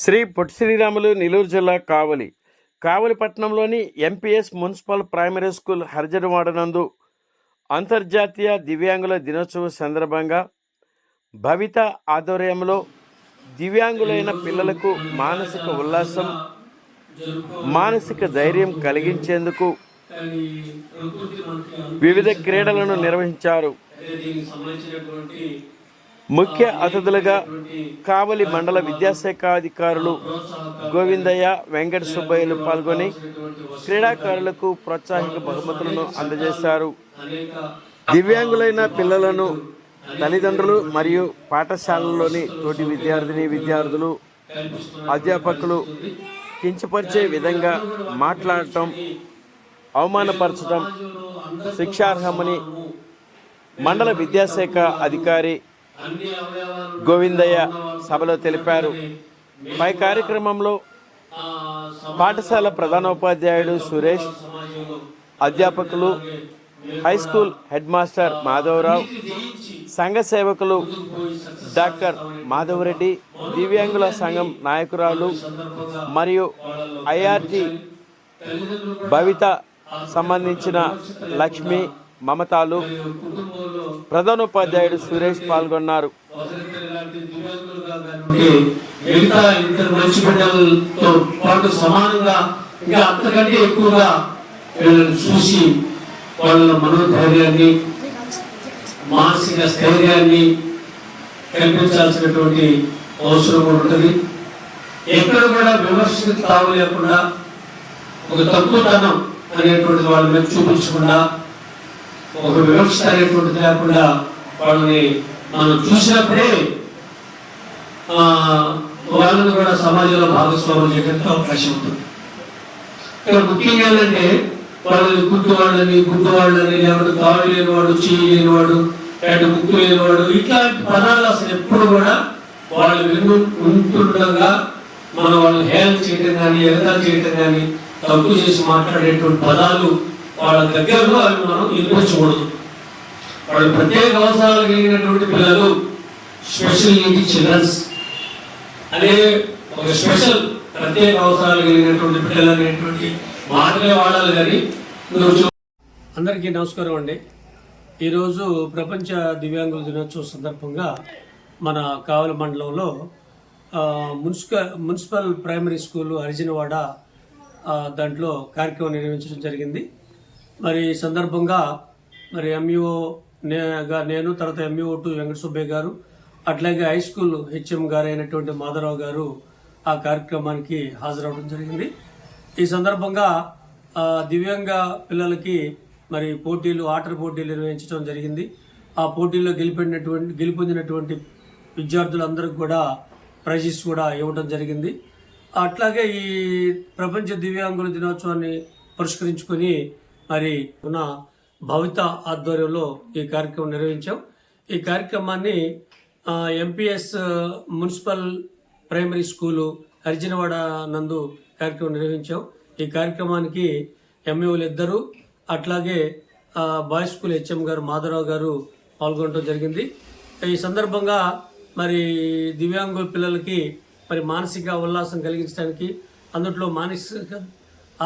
శ్రీ పొట్టి శ్రీరాములు నెల్లూరు జిల్లా కావలి పట్టణంలోని MPS municipal primary school Harijanawada నందు అంతర్జాతీయ దివ్యాంగుల దినోత్సవం సందర్భంగా భవిత ఆధ్వర్యంలో దివ్యాంగులైన పిల్లలకు మానసిక ఉల్లాసం, మానసిక ధైర్యం కలిగించేందుకు వివిధ క్రీడలను నిర్వహించారు. ముఖ్య అతిథులుగా కావలి మండల విద్యాశాఖ అధికారులు గోవిందయ్య, వెంకట సుబ్బయ్యలు పాల్గొని క్రీడాకారులకు ప్రోత్సాహక బహుమతులను అందజేశారు. దివ్యాంగులైన పిల్లలను తల్లిదండ్రులు మరియు పాఠశాలలోని తోటి విద్యార్థులు, అధ్యాపకులు కించపరిచే విధంగా మాట్లాడటం, అవమానపరచడం శిక్షార్హమని మండల విద్యాశాఖ అధికారి గోవిందయ్య సభలో తెలిపారు. పై కార్యక్రమంలో పాఠశాల ప్రధానోపాధ్యాయుడు సురేష్, అధ్యాపకులు, high school head master Madhavarao, సంఘ సేవకులు డాక్టర్ మాధవరెడ్డి, దివ్యాంగుల సంఘం నాయకురాలు మరియు ఐఆర్టీ భవిత సంబంధించిన లక్ష్మి, మమతాలు, ప్రధానోపాధ్యాయుడు సురేష్ పాల్గొన్నారు. చూసి వాళ్ళ మనోధైర్యాన్ని, మానసిక స్థైర్యాన్ని కల్పించాల్సినటువంటి అవసరం ఉంటుంది. ఎక్కడ కూడా విమర్శకు తావు లేకుండా, ఒక తక్కువతనం అనేటువంటిది వాళ్ళ మీద చూపించకుండా, ఒక వివక్ష అనేటువంటిది లేకుండా వాళ్ళని మనం చూసినప్పుడే వాళ్ళని కూడా సమాజంలో భాగస్వామ్యం చేయడానికి అవకాశం ఉంటుంది. ఇక్కడ ముఖ్యంగా ఏంటంటే వాళ్ళని గుడ్డువాళ్ళని లేకపోతే కాళ్ళు లేనివాడు, చెయ్యి లేనివాడు, లేకపోతే ముక్కు లేనివాడు, ఇట్లాంటి పదాలు అసలు ఎప్పుడు కూడా వాళ్ళు ఉంటుండగా మనం వాళ్ళని హేళన చేయటం కానీ, ఎగతాళి చేయటం కానీ, తప్పు చేసి మాట్లాడేటువంటి పదాలు వాళ్ళ దగ్గరలో అవి మనం వినిపించకూడదు. వాళ్ళు ప్రత్యేక అవసరాలు కలిగినటువంటి పిల్లలు, స్పెషల్ నీడ్ చిల్డ్రన్స్ అనే ఒక స్పెషల్ ప్రత్యేక అవసరాలు కలిగినటువంటి పిల్లలు అనేటువంటి మాటలే వాడాలి. కానీ అందరికీ నమస్కారం అండి. ఈరోజు ప్రపంచ దివ్యాంగుల దినోత్సవం సందర్భంగా మన కావలి మండలంలో మున్సిపల్ ప్రైమరీ స్కూల్ హరిజనవాడ దాంట్లో కార్యక్రమం నిర్వహించడం జరిగింది. మరి ఈ సందర్భంగా మరి నేను తర్వాత MUO2 వెంకట సుబ్బయ్య గారు, అట్లాగే హై స్కూల్ HM గారు అయినటువంటి మాధవరావు గారు ఆ కార్యక్రమానికి హాజరవడం జరిగింది. ఈ సందర్భంగా దివ్యాంగ పిల్లలకి మరి ఆటల పోటీలు నిర్వహించడం జరిగింది. ఆ పోటీల్లో గెలుపొందినటువంటి విద్యార్థులందరికీ కూడా ప్రైజెస్ కూడా ఇవ్వడం జరిగింది. అట్లాగే ఈ ప్రపంచ దివ్యాంగుల దినోత్సవాన్ని పురస్కరించుకొని మరి ఉన్న భవిత ఆధ్వర్యంలో ఈ కార్యక్రమం నిర్వహించాం. ఈ కార్యక్రమాన్ని MPS municipal primary school Harijanawada నందు కార్యక్రమం నిర్వహించాం. ఈ కార్యక్రమానికి MUOలు ఇద్దరు, అట్లాగే బాయ్స్ స్కూల్ HM గారు మాధవరావు గారు పాల్గొనడం జరిగింది. ఈ సందర్భంగా మరి దివ్యాంగుల పిల్లలకి మరి మానసిక ఉల్లాసం కలిగించడానికి, అందులో మానసిక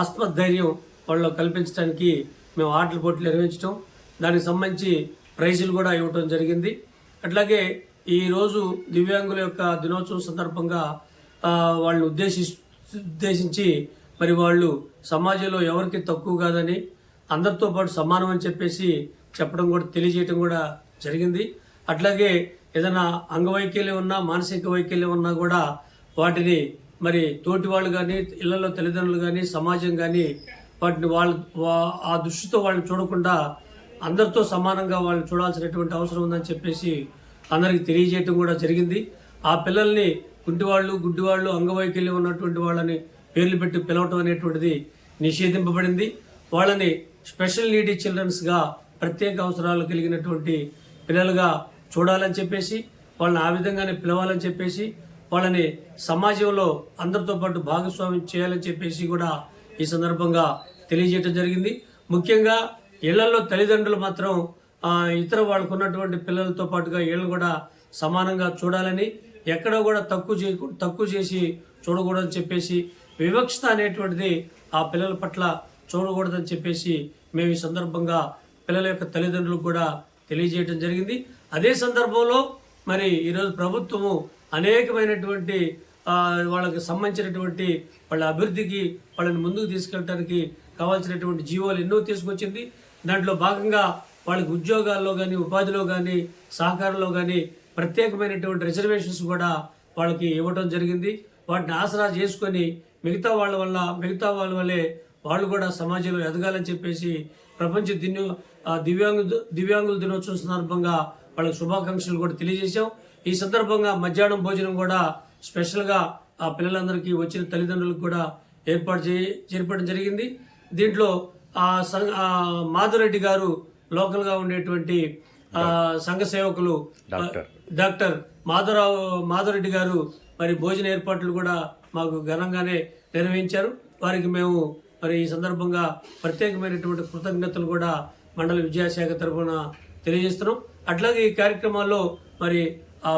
ఆత్మధైర్యం వాళ్ళు కల్పించడానికి మేము ఆటల పోటీలు నిర్వహించడం, దానికి సంబంధించి ప్రైజులు కూడా ఇవ్వటం జరిగింది. అట్లాగే ఈరోజు దివ్యాంగుల యొక్క దినోత్సవం సందర్భంగా వాళ్ళని ఉద్దేశించి మరి వాళ్ళు సమాజంలో ఎవరికి తక్కువ కాదని, అందరితో పాటు సమానం అని చెప్పేసి చెప్పడం కూడా, తెలియజేయడం కూడా జరిగింది. అట్లాగే ఏదైనా అంగవైకల్యం ఉన్నా, మానసిక వైకల్యం ఉన్నా కూడా వాటిని మరి తోటి వాళ్ళు కానీ, ఇళ్లలో తల్లిదండ్రులు కానీ, సమాజం కానీ వాటిని ఆ దృష్టితో వాళ్ళని చూడకుండా అందరితో సమానంగా వాళ్ళని చూడాల్సినటువంటి అవసరం ఉందని చెప్పేసి అందరికి తెలియజేయటం కూడా జరిగింది. ఆ పిల్లల్ని కుంటివాళ్ళు, గుడ్డివాళ్ళు, అంగవైకల్యం ఉన్నటువంటి వాళ్ళని పేర్లు పెట్టి పిలవటం అనేటువంటిది నిషేధింపబడింది. వాళ్ళని స్పెషల్ నీడీ చిల్డ్రన్స్గా, ప్రత్యేక అవసరాలు కలిగినటువంటి పిల్లలుగా చూడాలని చెప్పేసి, వాళ్ళని ఆ విధంగానే పిలవాలని చెప్పేసి, వాళ్ళని సమాజంలో అందరితో పాటు భాగస్వామ్యం చేయాలని చెప్పేసి కూడా ఈ సందర్భంగా తెలియజేయడం జరిగింది. ముఖ్యంగా ఇళ్లలో తల్లిదండ్రులు మాత్రం ఇతర వాళ్ళకు ఉన్నటువంటి పిల్లలతో పాటుగా వీళ్ళని కూడా సమానంగా చూడాలని, ఎక్కడ కూడా తక్కువ చేసి చూడకూడదని చెప్పేసి, వివక్షత అనేటువంటిది ఆ పిల్లల పట్ల చూడకూడదని చెప్పేసి మేము ఈ సందర్భంగా పిల్లల యొక్క తల్లిదండ్రులకు కూడా తెలియజేయడం జరిగింది. అదే సందర్భంలో మరి ఈరోజు ప్రభుత్వము అనేకమైనటువంటి వాళ్ళకి సంబంధించినటువంటి వాళ్ళ అభివృద్ధికి వాళ్ళని ముందుకు తీసుకెళ్ళడానికి కావాల్సినటువంటి జీవోలు ఎన్నో తీసుకొచ్చింది. దాంట్లో భాగంగా వాళ్ళకి ఉద్యోగాల్లో కానీ, ఉపాధిలో కానీ, సహకారంలో కానీ ప్రత్యేకమైనటువంటి రిజర్వేషన్స్ కూడా వాళ్ళకి ఇవ్వడం జరిగింది. వాటిని ఆసరా చేసుకొని మిగతా వాళ్ళ వల్లే వాళ్ళు కూడా సమాజంలో ఎదగాలని చెప్పేసి ప్రపంచ దివ్యాంగుల దినోత్సవం సందర్భంగా వాళ్ళకి శుభాకాంక్షలు కూడా తెలియజేశాం. ఈ సందర్భంగా మధ్యాహ్నం భోజనం కూడా స్పెషల్గా ఆ పిల్లలందరికీ వచ్చిన తల్లిదండ్రులకు కూడా చేర్పడం జరిగింది. దీంట్లో మాధురెడ్డి గారు లోకల్గా ఉండేటువంటి సంఘ సేవకులు డాక్టర్ మాధురెడ్డి గారు మరి భోజన ఏర్పాట్లు కూడా మాకు ఘనంగానే నిర్వహించారు. వారికి మేము మరి ఈ సందర్భంగా ప్రత్యేకమైనటువంటి కృతజ్ఞతలు కూడా మండల విద్యాశాఖ తరఫున తెలియజేస్తున్నాం. అట్లాగే ఈ కార్యక్రమాల్లో మరి ఆ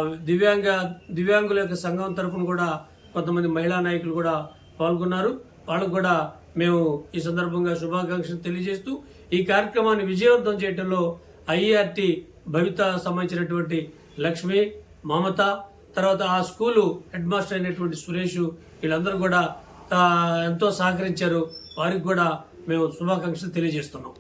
దివ్యాంగుల యొక్క సంఘం తరఫున కూడా కొంతమంది మహిళా నాయకులు కూడా పాల్గొన్నారు. వాళ్ళకు కూడా మేము ఈ సందర్భంగా శుభాకాంక్షలు తెలియజేస్తూ ఈ కార్యక్రమాన్ని విజయవంతం చేయడంలో IERT భవిత సంబంధించినటువంటి లక్ష్మి, మమత, తర్వాత ఆ స్కూలు హెడ్ మాస్టర్ అయినటువంటి సురేష్, వీళ్ళందరూ కూడా ఎంతో సహకరించారు. వారికి కూడా మేము శుభాకాంక్షలు తెలియజేస్తున్నాం.